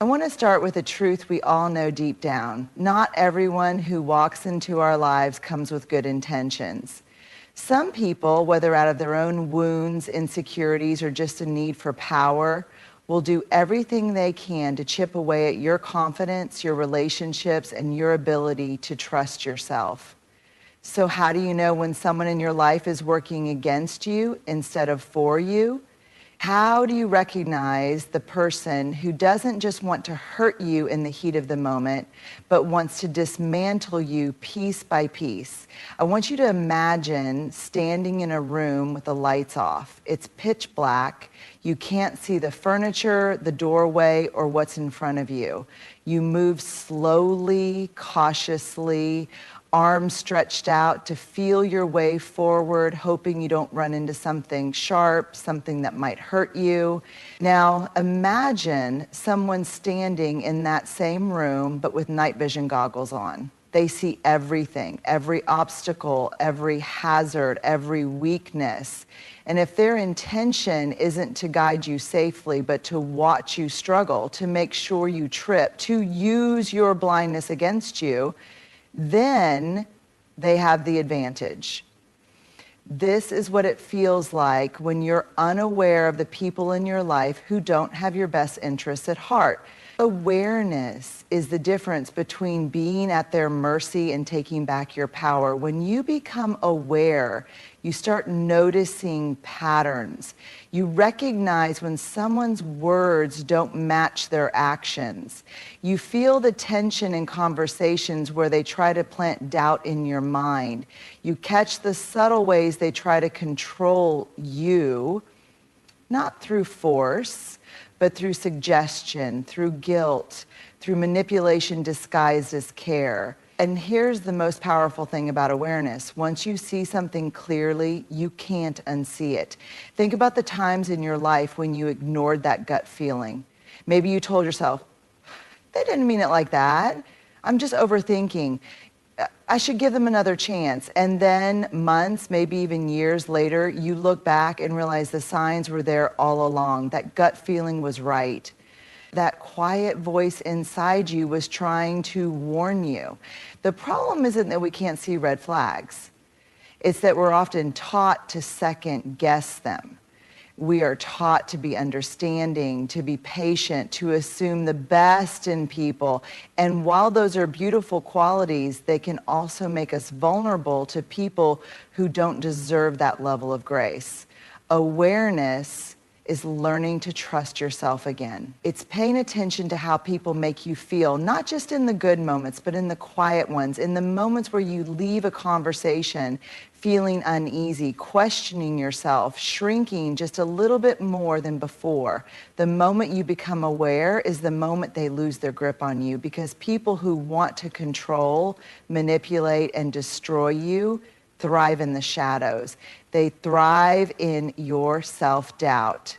I want to start with a truth we all know deep down. Not everyone who walks into our lives comes with good intentions. Some people, whether out of their own wounds, insecurities, or just a need for power, will do everything they can to chip away at your confidence, your relationships, and your ability to trust yourself. So how do you know when someone in your life is working against you instead of for you? How do you recognize the person who doesn't just want to hurt you in the heat of the moment, but wants to dismantle you piece by piece? I want you to imagine standing in a room with the lights off. It's pitch black. You can't see the furniture, the doorway, or what's in front of you. You move slowly, cautiously, arms stretched out to feel your way forward, hoping you don't run into something sharp, something that might hurt you. Now, imagine someone standing in that same room, but with night vision goggles on. They see everything, every obstacle, every hazard, every weakness. And if their intention isn't to guide you safely, but to watch you struggle, to make sure you trip, to use your blindness against you, then they have the advantage. This is what it feels like when you're unaware of the people in your life who don't have your best interests at heart. Awareness is the difference between being at their mercy and taking back your power. When you become aware, you start noticing patterns. You recognize when someone's words don't match their actions. You feel the tension in conversations where they try to plant doubt in your mind. You catch the subtle ways they try to control you, not through force, but through suggestion, through guilt, through manipulation disguised as care. And here's the most powerful thing about awareness. Once you see something clearly, you can't unsee it. Think about the times in your life when you ignored that gut feeling. Maybe you told yourself, they didn't mean it like that. I'm just overthinking. I should give them another chance. And then months, maybe even years later, you look back and realize the signs were there all along. That gut feeling was right. That quiet voice inside you was trying to warn you. The problem isn't that we can't see red flags. It's that we're often taught to second guess them. We are taught to be understanding, to be patient, to assume the best in people. And while those are beautiful qualities, they can also make us vulnerable to people who don't deserve that level of grace. Awareness is learning to trust yourself again. It's paying attention to how people make you feel, not just in the good moments, but in the quiet ones, in the moments where you leave a conversation feeling uneasy, questioning yourself, shrinking just a little bit more than before. The moment you become aware is the moment they lose their grip on you, because people who want to control, manipulate, and destroy you thrive in the shadows. They thrive in your self-doubt.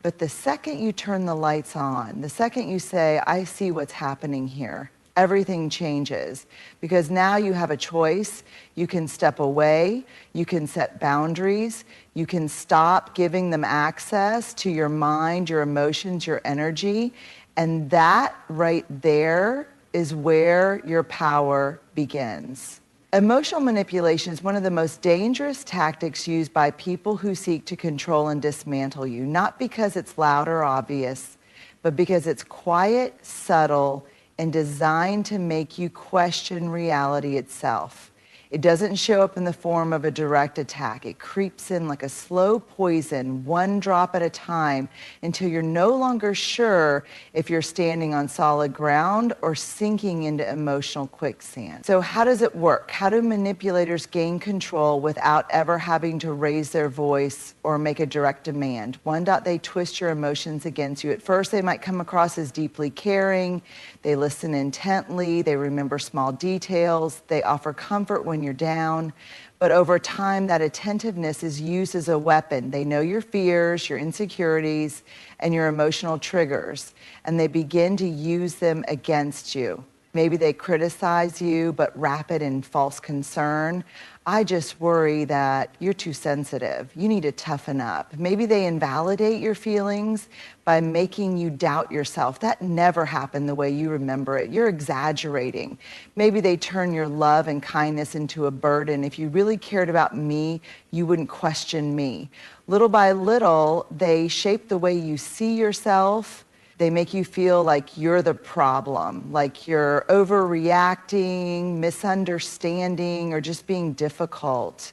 But the second you turn the lights on, the second you say, I see what's happening here, everything changes, because now you have a choice. You can step away, you can set boundaries, you can stop giving them access to your mind, your emotions, your energy, and that right there is where your power begins. Emotional manipulation is one of the most dangerous tactics used by people who seek to control and dismantle you, not because it's loud or obvious, but because it's quiet, subtle, and designed to make you question reality itself. It doesn't show up in the form of a direct attack. It creeps in like a slow poison, one drop at a time, until you're no longer sure if you're standing on solid ground or sinking into emotional quicksand. So how does it work? How do manipulators gain control without ever having to raise their voice or make a direct demand? They twist your emotions against you. At first, they might come across as deeply caring. They listen intently. They remember small details. They offer comfort when you're down. But over time, that attentiveness is used as a weapon. They know your fears, your insecurities, and your emotional triggers, and they begin to use them against you. Maybe they criticize you, but wrap it in false concern. I just worry that you're too sensitive. You need to toughen up. Maybe they invalidate your feelings by making you doubt yourself. That never happened the way you remember it. You're exaggerating. Maybe they turn your love and kindness into a burden. If you really cared about me, you wouldn't question me. Little by little, they shape the way you see yourself. They make you feel like you're the problem, like you're overreacting, misunderstanding, or just being difficult.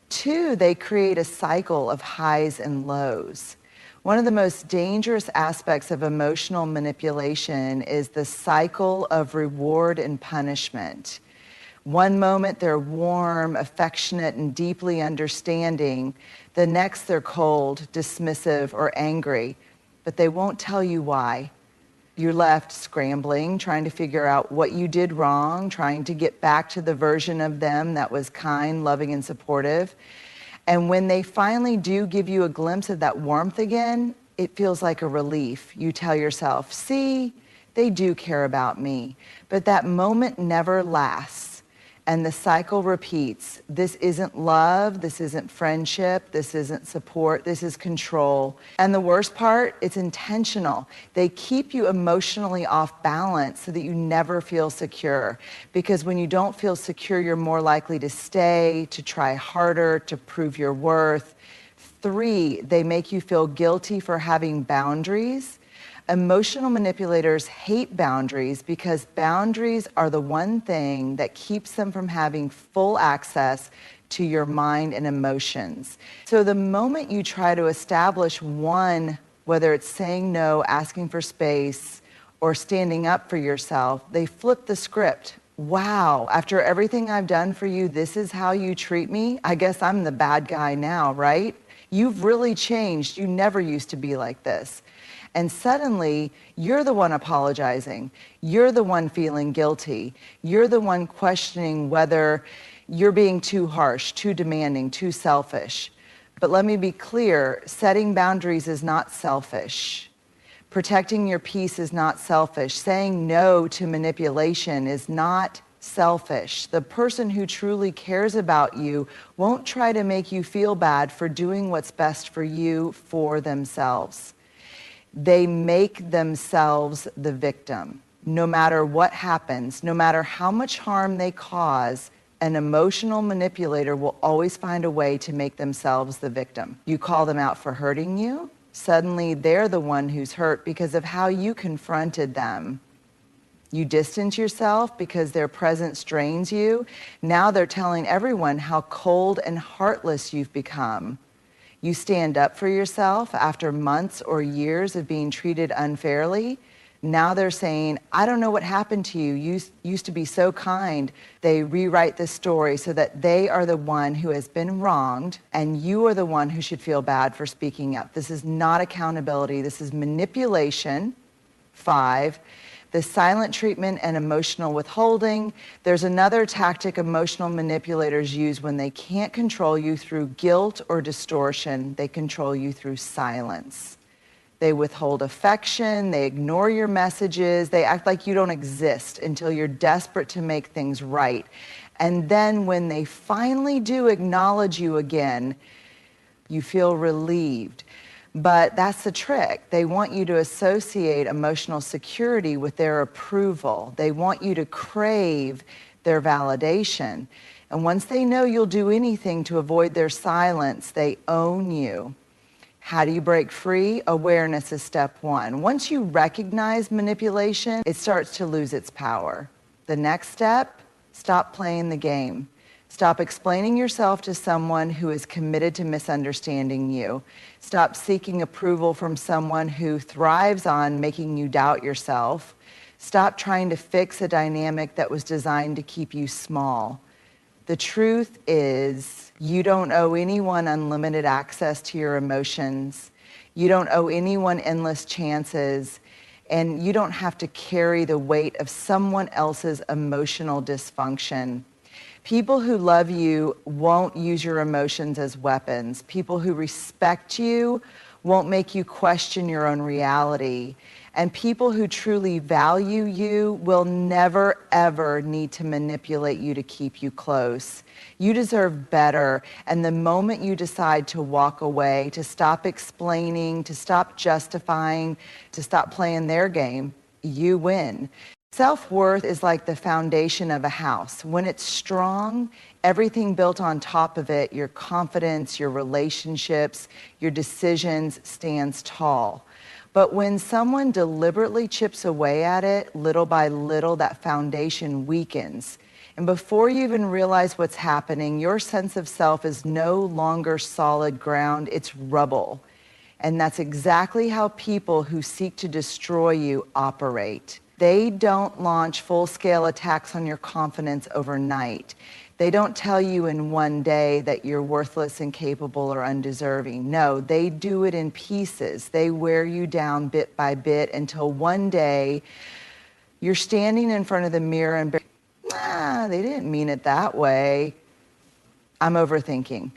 2, they create a cycle of highs and lows. One of the most dangerous aspects of emotional manipulation is the cycle of reward and punishment. One moment they're warm, affectionate, and deeply understanding. The next they're cold, dismissive, or angry. But they won't tell you why. You're left scrambling, trying to figure out what you did wrong, trying to get back to the version of them that was kind, loving, and supportive. And when they finally do give you a glimpse of that warmth again, it feels like a relief. You tell yourself, see, they do care about me. But that moment never lasts. And the cycle repeats. This isn't love, this isn't friendship, this isn't support, this is control. And the worst part, it's intentional. They keep you emotionally off balance so that you never feel secure. Because when you don't feel secure, you're more likely to stay, to try harder, to prove your worth. 3, they make you feel guilty for having boundaries. Emotional manipulators hate boundaries because boundaries are the one thing that keeps them from having full access to your mind and emotions. So the moment you try to establish one, whether it's saying no, asking for space, or standing up for yourself, they flip the script. Wow, after everything I've done for you, this is how you treat me? I guess I'm the bad guy now, right? You've really changed. You never used to be like this. And suddenly, you're the one apologizing. You're the one feeling guilty. You're the one questioning whether you're being too harsh, too demanding, too selfish. But let me be clear, setting boundaries is not selfish. Protecting your peace is not selfish. Saying no to manipulation is not selfish. The person who truly cares about you won't try to make you feel bad for doing what's best for you for themselves. They make themselves the victim. No matter what happens, no matter how much harm they cause, an emotional manipulator will always find a way to make themselves the victim. You call them out for hurting you, suddenly they're the one who's hurt because of how you confronted them. You distance yourself because their presence drains you. Now they're telling everyone how cold and heartless you've become. You stand up for yourself after months or years of being treated unfairly. Now they're saying, I don't know what happened to you. You used to be so kind. They rewrite the story so that they are the one who has been wronged, and you are the one who should feel bad for speaking up. This is not accountability. This is manipulation. 5, the silent treatment and emotional withholding. There's another tactic emotional manipulators use when they can't control you through guilt or distortion. They control you through silence. They withhold affection, they ignore your messages, they act like you don't exist until you're desperate to make things right. And then when they finally do acknowledge you again, you feel relieved. But that's the trick. They want you to associate emotional security with their approval. They want you to crave their validation. And once they know you'll do anything to avoid their silence, they own you. How do you break free? Awareness is step 1. Once you recognize manipulation, it starts to lose its power. The next step, stop playing the game. Stop explaining yourself to someone who is committed to misunderstanding you. Stop seeking approval from someone who thrives on making you doubt yourself. Stop trying to fix a dynamic that was designed to keep you small. The truth is, you don't owe anyone unlimited access to your emotions. You don't owe anyone endless chances. And you don't have to carry the weight of someone else's emotional dysfunction. People who love you won't use your emotions as weapons. People who respect you won't make you question your own reality. And people who truly value you will never, ever need to manipulate you to keep you close. You deserve better. And the moment you decide to walk away, to stop explaining, to stop justifying, to stop playing their game, you win. Self-worth is like the foundation of a house. When it's strong, everything built on top of it, your confidence, your relationships, your decisions, stands tall. But when someone deliberately chips away at it, little by little, that foundation weakens. And before you even realize what's happening, your sense of self is no longer solid ground, it's rubble. And that's exactly how people who seek to destroy you operate. They don't launch full-scale attacks on your confidence overnight. They don't tell you in one day that you're worthless, incapable, or undeserving. No, they do it in pieces. They wear you down bit by bit until one day you're standing in front of the mirror and they didn't mean it that way. I'm overthinking.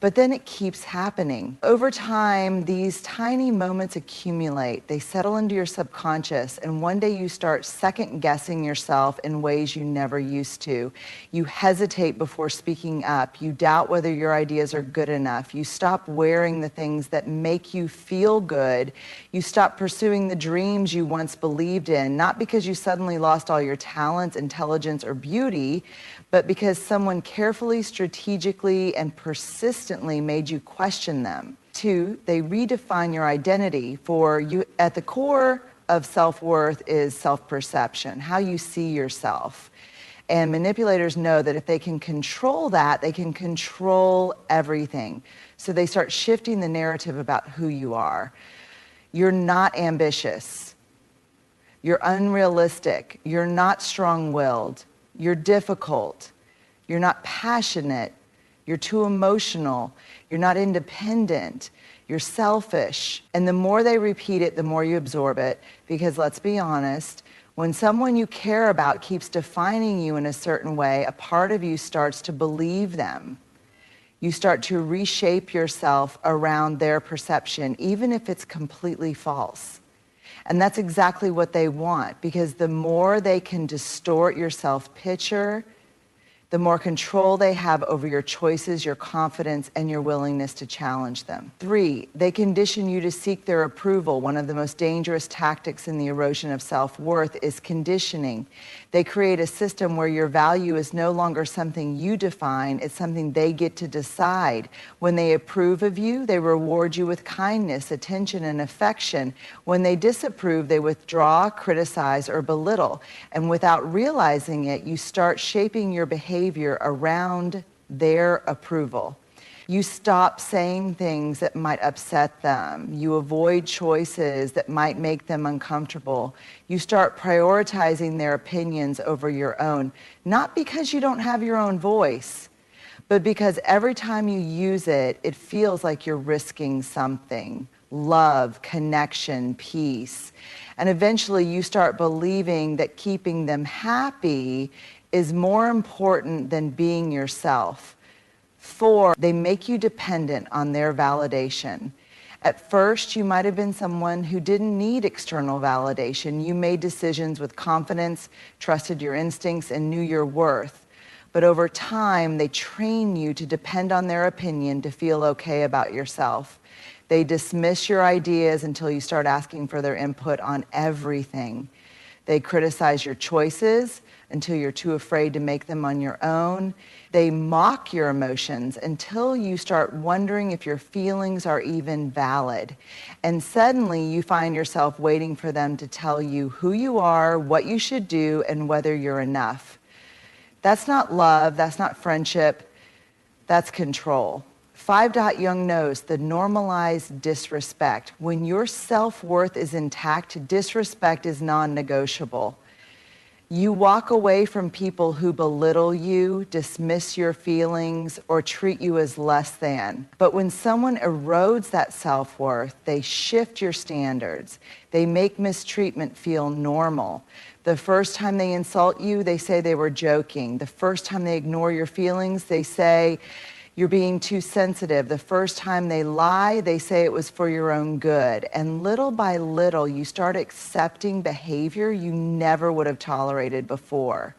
But then it keeps happening. Over time, these tiny moments accumulate. They settle into your subconscious, and one day you start second-guessing yourself in ways you never used to. You hesitate before speaking up. You doubt whether your ideas are good enough. You stop wearing the things that make you feel good. You stop pursuing the dreams you once believed in, not because you suddenly lost all your talents, intelligence, or beauty, but because someone carefully, strategically, and persistently made you question them. 2, they redefine your identity. For you, at the core of self-worth is self-perception, how you see yourself. And manipulators know that if they can control that, they can control everything. So they start shifting the narrative about who you are. You're not ambitious. You're unrealistic. You're not strong-willed. You're difficult, you're not passionate, you're too emotional, you're not independent, you're selfish. And the more they repeat it, the more you absorb it, because let's be honest, when someone you care about keeps defining you in a certain way, a part of you starts to believe them. You start to reshape yourself around their perception, even if it's completely false. And that's exactly what they want, because the more they can distort your self-picture, the more control they have over your choices, your confidence, and your willingness to challenge them. 3, they condition you to seek their approval. One of the most dangerous tactics in the erosion of self-worth is conditioning. They create a system where your value is no longer something you define, it's something they get to decide. When they approve of you, they reward you with kindness, attention, and affection. When they disapprove, they withdraw, criticize, or belittle. And without realizing it, you start shaping your behavior around their approval. You stop saying things that might upset them. You avoid choices that might make them uncomfortable. You start prioritizing their opinions over your own, not because you don't have your own voice, but because every time you use it, it feels like you're risking something: love, connection, peace. And eventually you start believing that keeping them happy is more important than being yourself. 4, they make you dependent on their validation. At first, you might have been someone who didn't need external validation. You made decisions with confidence, trusted your instincts, and knew your worth. But over time, they train you to depend on their opinion to feel okay about yourself. They dismiss your ideas until you start asking for their input on everything. They criticize your choices until you're too afraid to make them on your own. They mock your emotions until you start wondering if your feelings are even valid. And suddenly you find yourself waiting for them to tell you who you are, what you should do, and whether you're enough. That's not love, that's not friendship, that's control. 5. Jung knows the normalized disrespect. When your self-worth is intact, disrespect is non-negotiable. You walk away from people who belittle you, dismiss your feelings, or treat you as less than. But when someone erodes that self-worth, they shift your standards. They make mistreatment feel normal. The first time they insult you, they say they were joking. The first time they ignore your feelings, they say, You're being too sensitive. The first time they lie, they say it was for your own good. And little by little, you start accepting behavior you never would have tolerated before.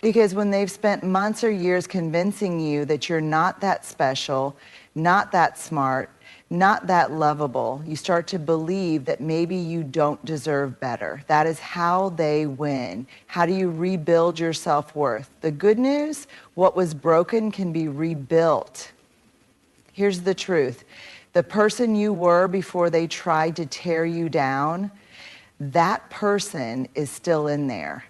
Because when they've spent months or years convincing you that you're not that special, not that smart, not that lovable, you start to believe that maybe you don't deserve better. That is how they win. How do you rebuild your self-worth? The good news, what was broken can be rebuilt. Here's the truth. The person you were before they tried to tear you down, that person is still in there.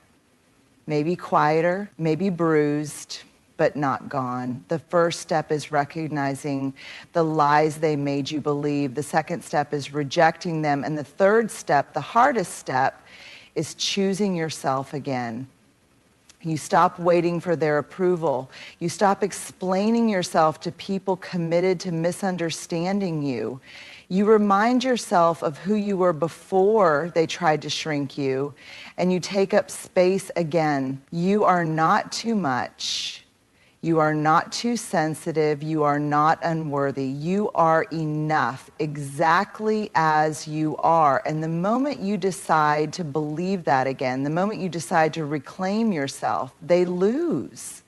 Maybe quieter, maybe bruised, but not gone. The first step is recognizing the lies they made you believe. The second step is rejecting them. And the third step, the hardest step, is choosing yourself again. You stop waiting for their approval. You stop explaining yourself to people committed to misunderstanding you. You remind yourself of who you were before they tried to shrink you, and you take up space again. You are not too much. You are not too sensitive. You are not unworthy. You are enough exactly as you are. And the moment you decide to believe that again, the moment you decide to reclaim yourself, they lose.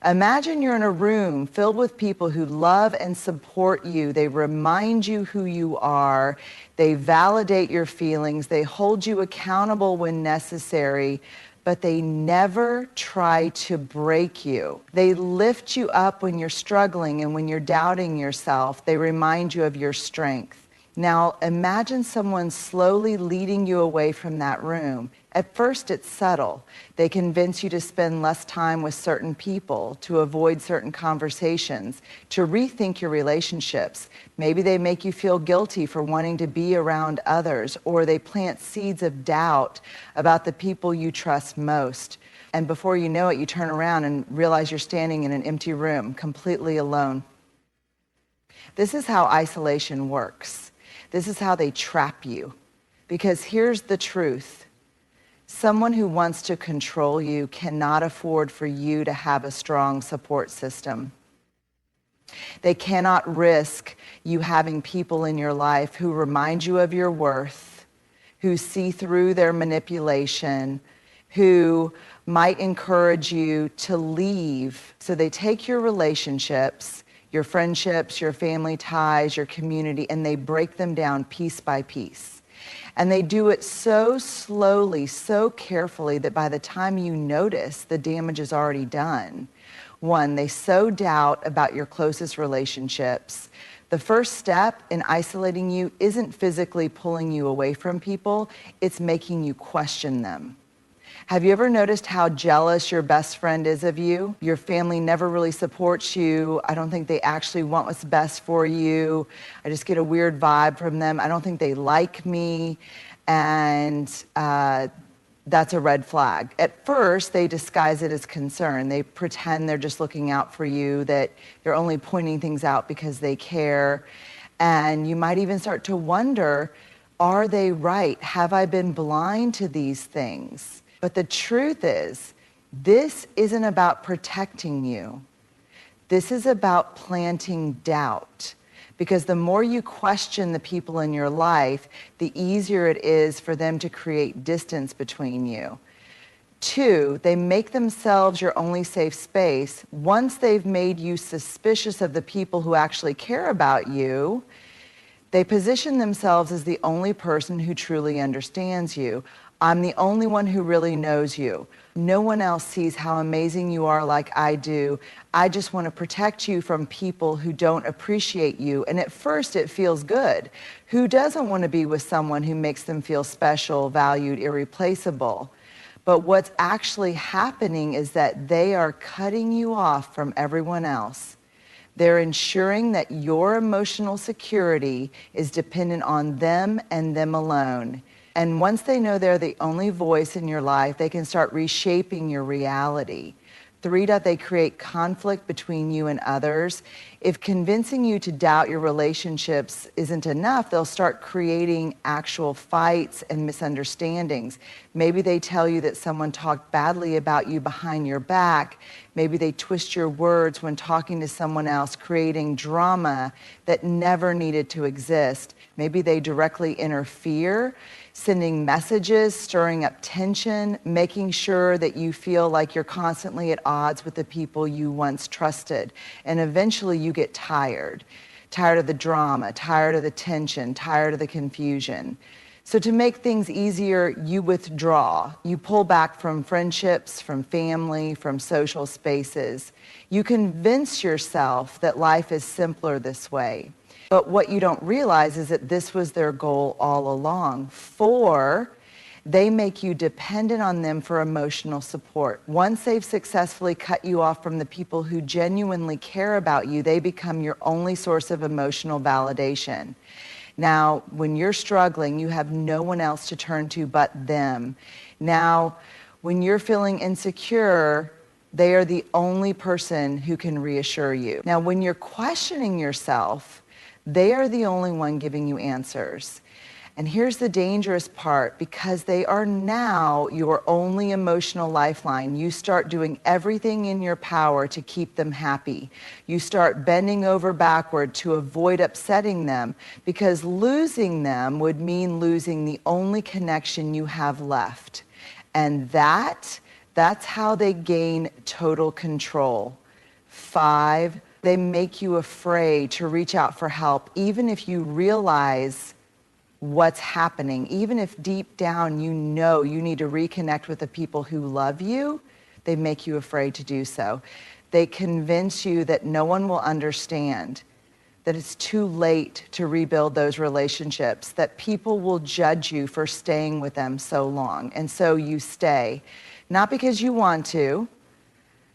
Imagine you're in a room filled with people who love and support you. They remind you who you are. They validate your feelings. They hold you accountable when necessary, but they never try to break you. They lift you up when you're struggling and when you're doubting yourself. They remind you of your strength. Now, imagine someone slowly leading you away from that room. At first, it's subtle. They convince you to spend less time with certain people, to avoid certain conversations, to rethink your relationships. Maybe they make you feel guilty for wanting to be around others, or they plant seeds of doubt about the people you trust most. And before you know it, you turn around and realize you're standing in an empty room, completely alone. This is how isolation works. This is how they trap you. Because here's the truth. Someone who wants to control you cannot afford for you to have a strong support system. They cannot risk you having people in your life who remind you of your worth, who see through their manipulation, who might encourage you to leave. So they take your relationships, your friendships, your family ties, your community, and they break them down piece by piece. And they do it so slowly, so carefully, that by the time you notice, the damage is already done. One, they sow doubt about your closest relationships. The first step in isolating you isn't physically pulling you away from people, it's making you question them. Have you ever noticed how jealous your best friend is of you? Your family never really supports you. I don't think they actually want what's best for you. I just get a weird vibe from them. I don't think they like me. And that's a red flag. At first, they disguise it as concern. They pretend they're just looking out for you, that they're only pointing things out because they care. And you might even start to wonder, are they right? Have I been blind to these things? But the truth is, this isn't about protecting you. This is about planting doubt. Because the more you question the people in your life, the easier it is for them to create distance between you. Two, they make themselves your only safe space. Once they've made you suspicious of the people who actually care about you, they position themselves as the only person who truly understands you. I'm the only one who really knows you. No one else sees how amazing you are like I do. I just want to protect you from people who don't appreciate you. And at first it feels good. Who doesn't want to be with someone who makes them feel special, valued, irreplaceable? But what's actually happening is that they are cutting you off from everyone else. They're ensuring that your emotional security is dependent on them and them alone. And once they know they're the only voice in your life, they can start reshaping your reality. Three, that they create conflict between you and others. If convincing you to doubt your relationships isn't enough, they'll start creating actual fights and misunderstandings. Maybe they tell you that someone talked badly about you behind your back. Maybe they twist your words when talking to someone else, creating drama that never needed to exist. Maybe they directly interfere, sending messages, stirring up tension, making sure that you feel like you're constantly at odds with the people you once trusted. And eventually you get tired of the drama, tired of the tension, tired of the confusion. So to make things easier, you withdraw. You pull back from friendships, from family, from social spaces. You convince yourself that life is simpler this way. But what you don't realize is that this was their goal all along. 4, they make you dependent on them for emotional support. Once they've successfully cut you off from the people who genuinely care about you, they become your only source of emotional validation. Now, when you're struggling, you have no one else to turn to but them. Now, when you're feeling insecure, they are the only person who can reassure you. Now, when you're questioning yourself, they are the only one giving you answers. And here's the dangerous part, because they are now your only emotional lifeline, you start doing everything in your power to keep them happy. You start bending over backward to avoid upsetting them, because losing them would mean losing the only connection you have left. And that's how they gain total control. 5, they make you afraid to reach out for help, even if you realize what's happening. Even if deep down you know you need to reconnect with the people who love you, they make you afraid to do so. They convince you that no one will understand, that it's too late to rebuild those relationships, that people will judge you for staying with them so long. And so you stay, not because you want to,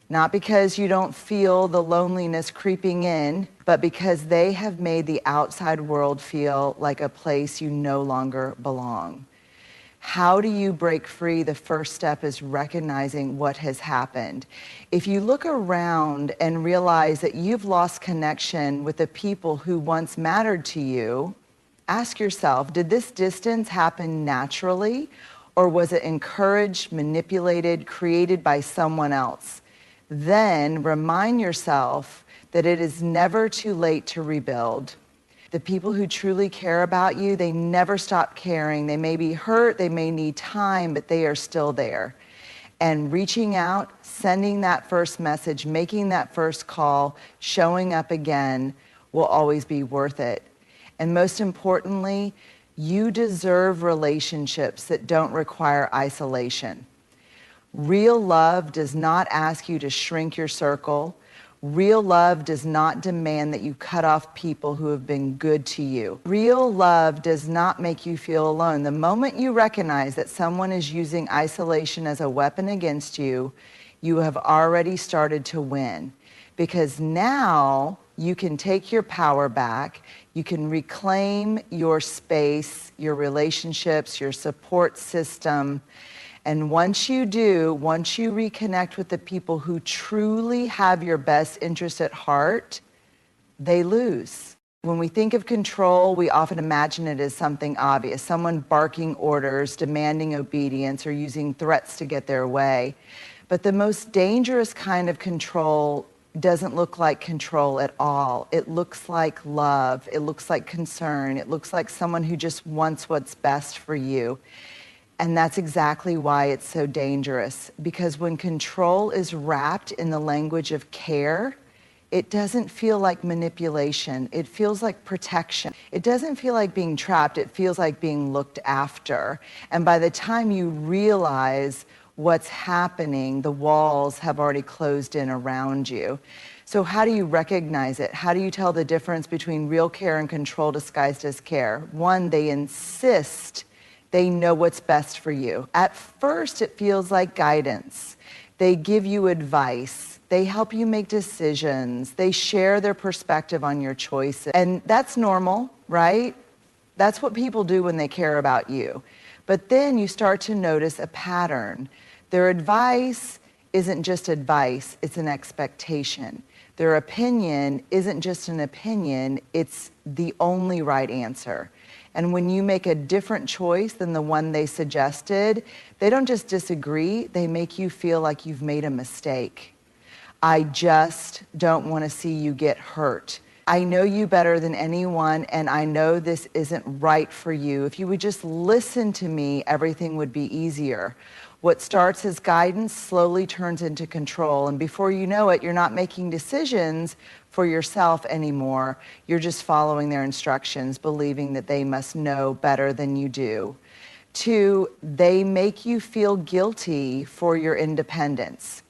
not because you don't feel the loneliness creeping in, but because they have made the outside world feel like a place you no longer belong. How do you break free? The first step is recognizing what has happened. If you look around and realize that you've lost connection with the people who once mattered to you, ask yourself, did this distance happen naturally, or was it encouraged, manipulated, created by someone else? Then remind yourself that it is never too late to rebuild. The people who truly care about you, they never stop caring. They may be hurt, they may need time, but they are still there. And reaching out, sending that first message, making that first call, showing up again will always be worth it. And most importantly, you deserve relationships that don't require isolation. Real love does not ask you to shrink your circle. Real love does not demand that you cut off people who have been good to you. Real love does not make you feel alone. The moment you recognize that someone is using isolation as a weapon against you, you have already started to win. Because now you can take your power back, you can reclaim your space, your relationships, your support system. And once you do, once you reconnect with the people who truly have your best interest at heart, they lose. When we think of control, we often imagine it as something obvious, someone barking orders, demanding obedience, or using threats to get their way. But the most dangerous kind of control doesn't look like control at all. It looks like love. It looks like concern. It looks like someone who just wants what's best for you. And that's exactly why it's so dangerous, because when control is wrapped in the language of care, it doesn't feel like manipulation. It feels like protection. It doesn't feel like being trapped. It feels like being looked after. And by the time you realize what's happening, the walls have already closed in around you. So how do you recognize it? How do you tell the difference between real care and control disguised as care? 1, they insist they know what's best for you. At first, it feels like guidance. They give you advice. They help you make decisions. They share their perspective on your choices. And that's normal, right? That's what people do when they care about you. But then you start to notice a pattern. Their advice isn't just advice, it's an expectation. Their opinion isn't just an opinion, it's the only right answer. And when you make a different choice than the one they suggested, they don't just disagree, they make you feel like you've made a mistake. I just don't want to see you get hurt. I know you better than anyone, and I know this isn't right for you. If you would just listen to me, everything would be easier. What starts as guidance slowly turns into control, and before you know it, you're not making decisions for yourself anymore. You're just following their instructions, believing that they must know better than you do. 2, they make you feel guilty for your independence.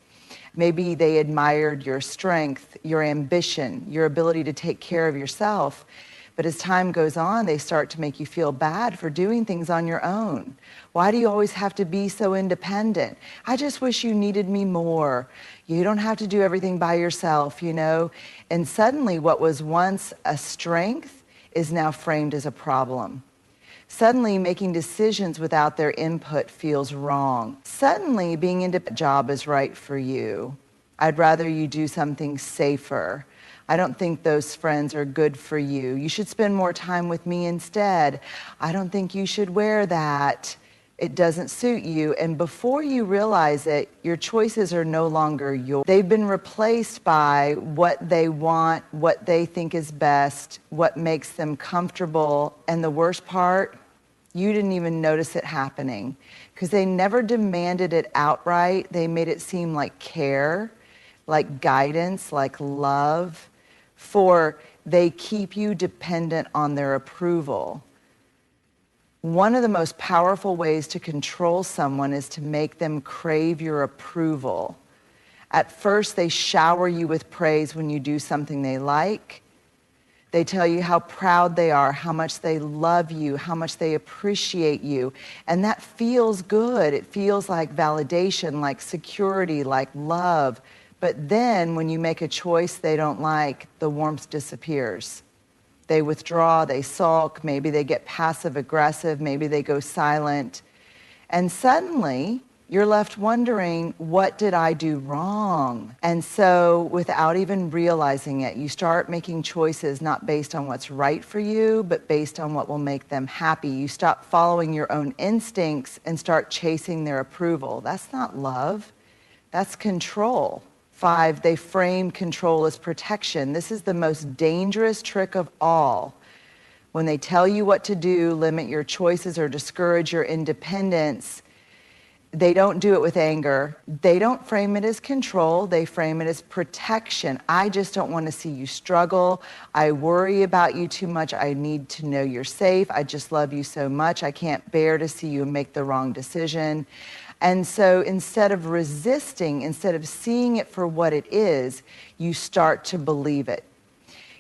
Maybe they admired your strength, your ambition, your ability to take care of yourself. But as time goes on, they start to make you feel bad for doing things on your own. Why do you always have to be so independent? I just wish you needed me more. You don't have to do everything by yourself, you know? And suddenly what was once a strength is now framed as a problem. Suddenly, making decisions without their input feels wrong. Suddenly, being into a job is right for you. I'd rather you do something safer. I don't think those friends are good for you. You should spend more time with me instead. I don't think you should wear that. It doesn't suit you. And before you realize it, your choices are no longer yours. They've been replaced by what they want, what they think is best, what makes them comfortable. And the worst part, you didn't even notice it happening because they never demanded it outright. They made it seem like care, like guidance, like love, for they keep you dependent on their approval. One of the most powerful ways to control someone is to make them crave your approval. At first, they shower you with praise when you do something they like. They tell you how proud they are, how much they love you, how much they appreciate you. And that feels good. It feels like validation, like security, like love. But then when you make a choice they don't like, the warmth disappears. They withdraw, they sulk, maybe they get passive aggressive, maybe they go silent. And suddenly, you're left wondering, what did I do wrong? And so without even realizing it, you start making choices not based on what's right for you, but based on what will make them happy. You stop following your own instincts and start chasing their approval. That's not love, that's control. 5, they frame control as protection. This is the most dangerous trick of all. When they tell you what to do, limit your choices, or discourage your independence, they don't do it with anger. They don't frame it as control. They frame it as protection. I just don't want to see you struggle. I worry about you too much. I need to know you're safe. I just love you so much. I can't bear to see you make the wrong decision. And so instead of resisting, instead of seeing it for what it is, you start to believe it.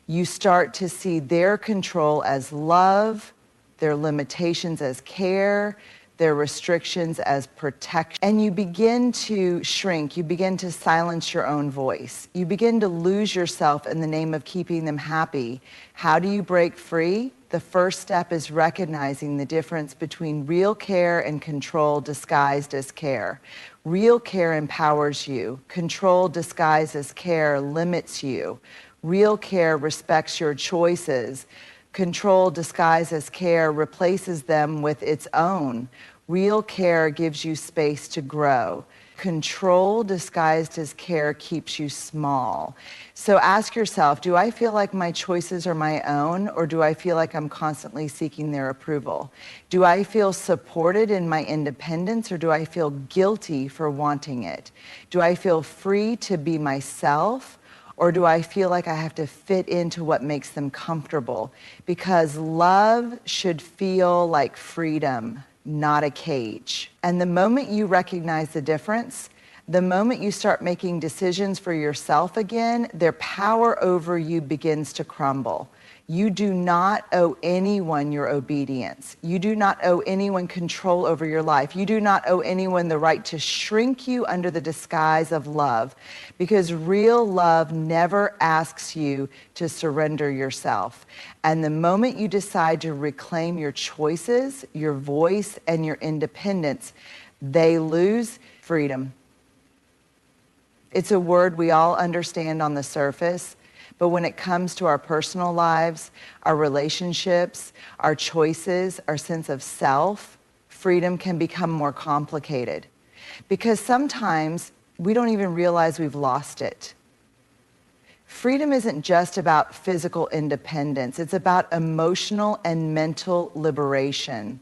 You start to see their control as love, their limitations as care, their restrictions as protection. And you begin to shrink. You begin to silence your own voice. You begin to lose yourself in the name of keeping them happy. How do you break free? The first step is recognizing the difference between real care and control disguised as care. Real care empowers you. Control disguised as care limits you. Real care respects your choices. Control disguised as care replaces them with its own. Real care gives you space to grow. Control disguised as care keeps you small. So ask yourself, do I feel like my choices are my own, or do I feel like I'm constantly seeking their approval? Do I feel supported in my independence, or do I feel guilty for wanting it? Do I feel free to be myself, or do I feel like I have to fit into what makes them comfortable? Because love should feel like freedom, not a cage. And the moment you recognize the difference, the moment you start making decisions for yourself again, their power over you begins to crumble. You do not owe anyone your obedience. You do not owe anyone control over your life. You do not owe anyone the right to shrink you under the disguise of love, because real love never asks you to surrender yourself. And the moment you decide to reclaim your choices, your voice, and your independence, they lose freedom. It's a word we all understand on the surface, but when it comes to our personal lives, our relationships, our choices, our sense of self, freedom can become more complicated. Because sometimes we don't even realize we've lost it. Freedom isn't just about physical independence. It's about emotional and mental liberation.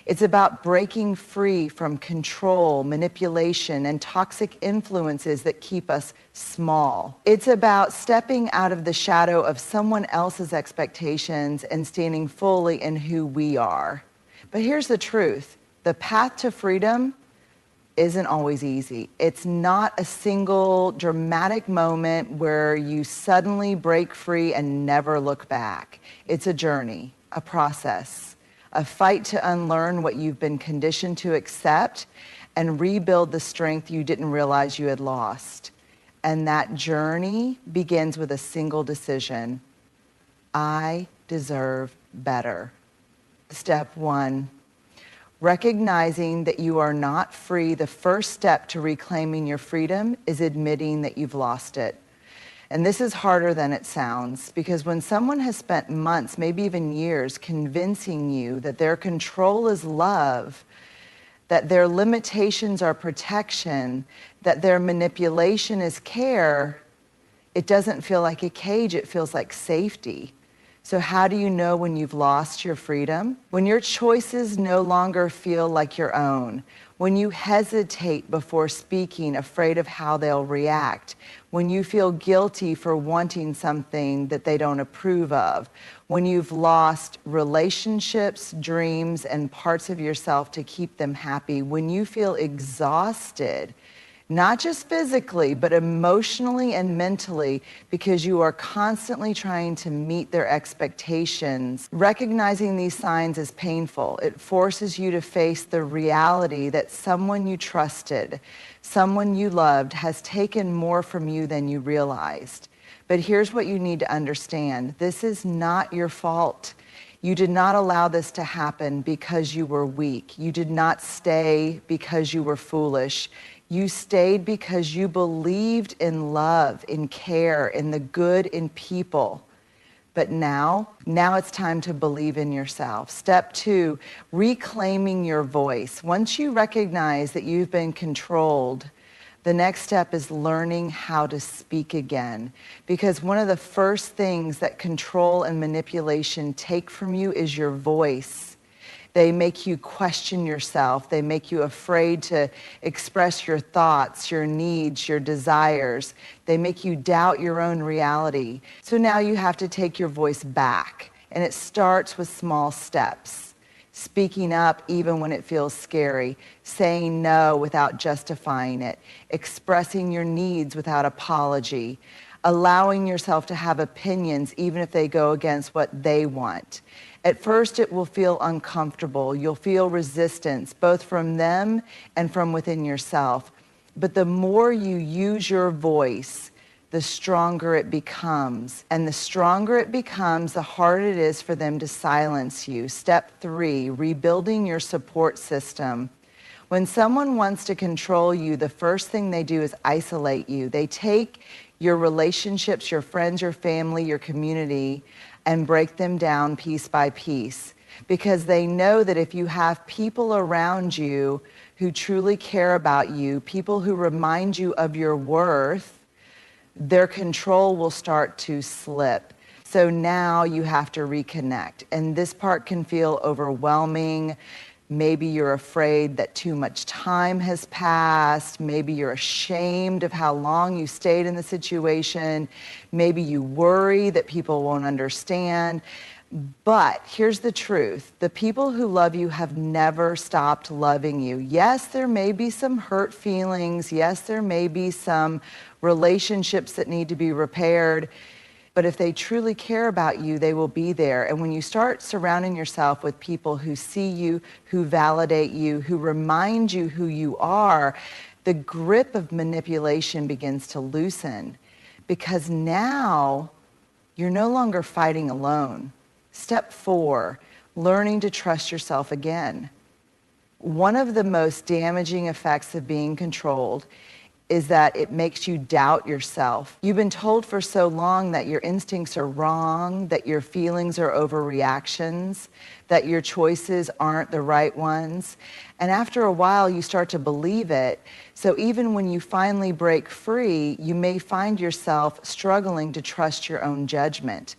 It's about breaking free from control, manipulation, and toxic influences that keep us small. It's about stepping out of the shadow of someone else's expectations and standing fully in who we are. But here's the truth. The path to freedom isn't always easy. It's not a single dramatic moment where you suddenly break free and never look back. It's a journey, a process, a fight to unlearn what you've been conditioned to accept and rebuild the strength you didn't realize you had lost. And that journey begins with a single decision. I deserve better. Step 1. Recognizing that you are not free, the first step to reclaiming your freedom is admitting that you've lost it. And this is harder than it sounds, because when someone has spent months, maybe even years, convincing you that their control is love, that their limitations are protection, that their manipulation is care, it doesn't feel like a cage, it feels like safety. So how do you know when you've lost your freedom? When your choices no longer feel like your own. When you hesitate before speaking, afraid of how they'll react. When you feel guilty for wanting something that they don't approve of. When you've lost relationships, dreams, and parts of yourself to keep them happy. When you feel exhausted, not just physically, but emotionally and mentally, because you are constantly trying to meet their expectations. Recognizing these signs is painful. It forces you to face the reality that someone you trusted, someone you loved, has taken more from you than you realized. But here's what you need to understand. This is not your fault. You did not allow this to happen because you were weak. You did not stay because you were foolish. You stayed because you believed in love, in care, in the good in people. But now it's time to believe in yourself. Step 2, reclaiming your voice. Once you recognize that you've been controlled, the next step is learning how to speak again. Because one of the first things that control and manipulation take from you is your voice. They make you question yourself. They make you afraid to express your thoughts, your needs, your desires. They make you doubt your own reality. So now you have to take your voice back. And it starts with small steps. Speaking up even when it feels scary. Saying no without justifying it. Expressing your needs without apology. Allowing yourself to have opinions even if they go against what they want. At first, it will feel uncomfortable. You'll feel resistance, both from them and from within yourself. But the more you use your voice, the stronger it becomes. And the stronger it becomes, the harder it is for them to silence you. Step 3, rebuilding your support system. When someone wants to control you, the first thing they do is isolate you. They take your relationships, your friends, your family, your community, and break them down piece by piece, because they know that if you have people around you who truly care about you, people who remind you of your worth, their control will start to slip. So now you have to reconnect. And this part can feel overwhelming. Maybe you're afraid that too much time has passed. Maybe you're ashamed of how long you stayed in the situation. Maybe you worry that people won't understand. But here's the truth. The people who love you have never stopped loving you. Yes, there may be some hurt feelings. Yes, there may be some relationships that need to be repaired. But if they truly care about you, they will be there. And when you start surrounding yourself with people who see you, who validate you, who remind you who you are, the grip of manipulation begins to loosen. Because now you're no longer fighting alone. Step 4, learning to trust yourself again. One of the most damaging effects of being controlled is that it makes you doubt yourself. You've been told for so long that your instincts are wrong, that your feelings are overreactions, that your choices aren't the right ones. And after a while, you start to believe it. So even when you finally break free, you may find yourself struggling to trust your own judgment.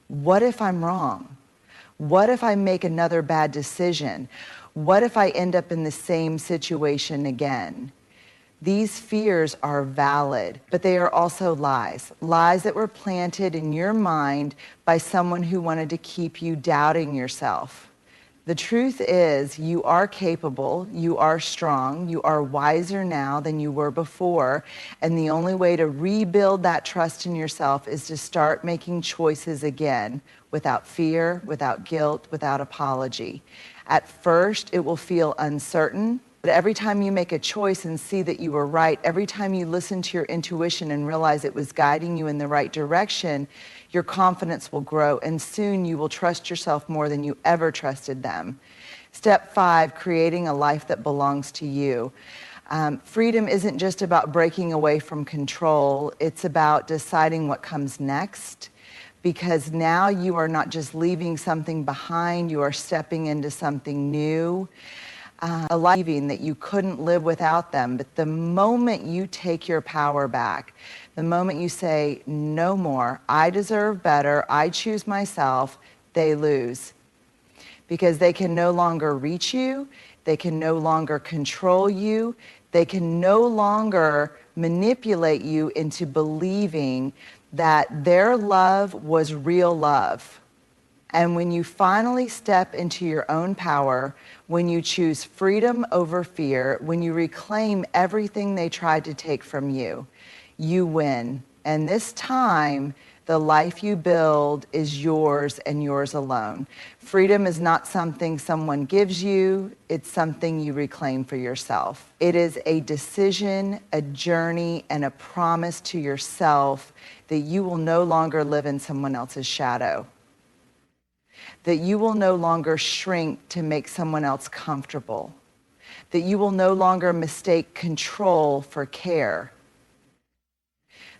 What if I'm wrong? What if I make another bad decision? What if I end up in the same situation again? These fears are valid, but they are also lies. Lies that were planted in your mind by someone who wanted to keep you doubting yourself. The truth is, you are capable, you are strong, you are wiser now than you were before, and the only way to rebuild that trust in yourself is to start making choices again, without fear, without guilt, without apology. At first, it will feel uncertain. But every time you make a choice and see that you were right, every time you listen to your intuition and realize it was guiding you in the right direction, your confidence will grow, and soon you will trust yourself more than you ever trusted them. Step 5, creating a life that belongs to you. Freedom isn't just about breaking away from control, it's about deciding what comes next. Because now you are not just leaving something behind, you are stepping into something new. A life that you couldn't live without them. But the moment you take your power back, the moment you say, no more, I deserve better, I choose myself, they lose. Because they can no longer reach you, they can no longer control you, they can no longer manipulate you into believing that their love was real love. And when you finally step into your own power, when you choose freedom over fear, when you reclaim everything they tried to take from you, you win. And this time, the life you build is yours and yours alone. Freedom is not something someone gives you, it's something you reclaim for yourself. It is a decision, a journey, and a promise to yourself that you will no longer live in someone else's shadow. That you will no longer shrink to make someone else comfortable. That you will no longer mistake control for care.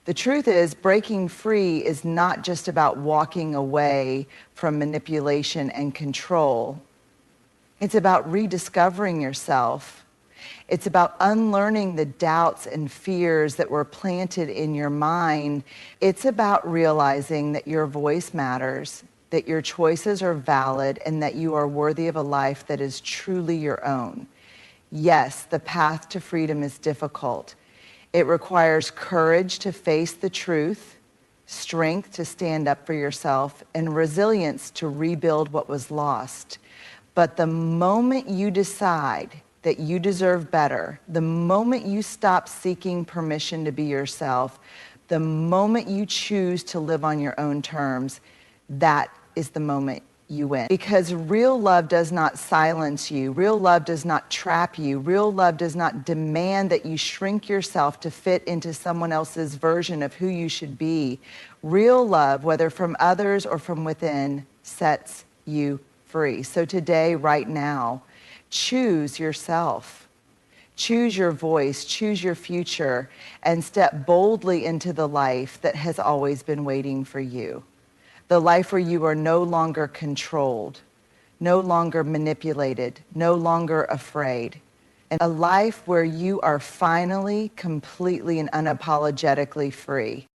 The truth is, breaking free is not just about walking away from manipulation and control. It's about rediscovering yourself. It's about unlearning the doubts and fears that were planted in your mind. It's about realizing that your voice matters, that your choices are valid, and that you are worthy of a life that is truly your own. Yes, the path to freedom is difficult. It requires courage to face the truth, strength to stand up for yourself, and resilience to rebuild what was lost. But the moment you decide that you deserve better, the moment you stop seeking permission to be yourself, the moment you choose to live on your own terms, that is the moment you win. Because real love does not silence you. Real love does not trap you. Real love does not demand that you shrink yourself to fit into someone else's version of who you should be. Real love, whether from others or from within, sets you free. So today, right now, choose yourself. Choose your voice, choose your future, and step boldly into the life that has always been waiting for you. The life where you are no longer controlled, no longer manipulated, no longer afraid. And a life where you are finally, completely, and unapologetically free.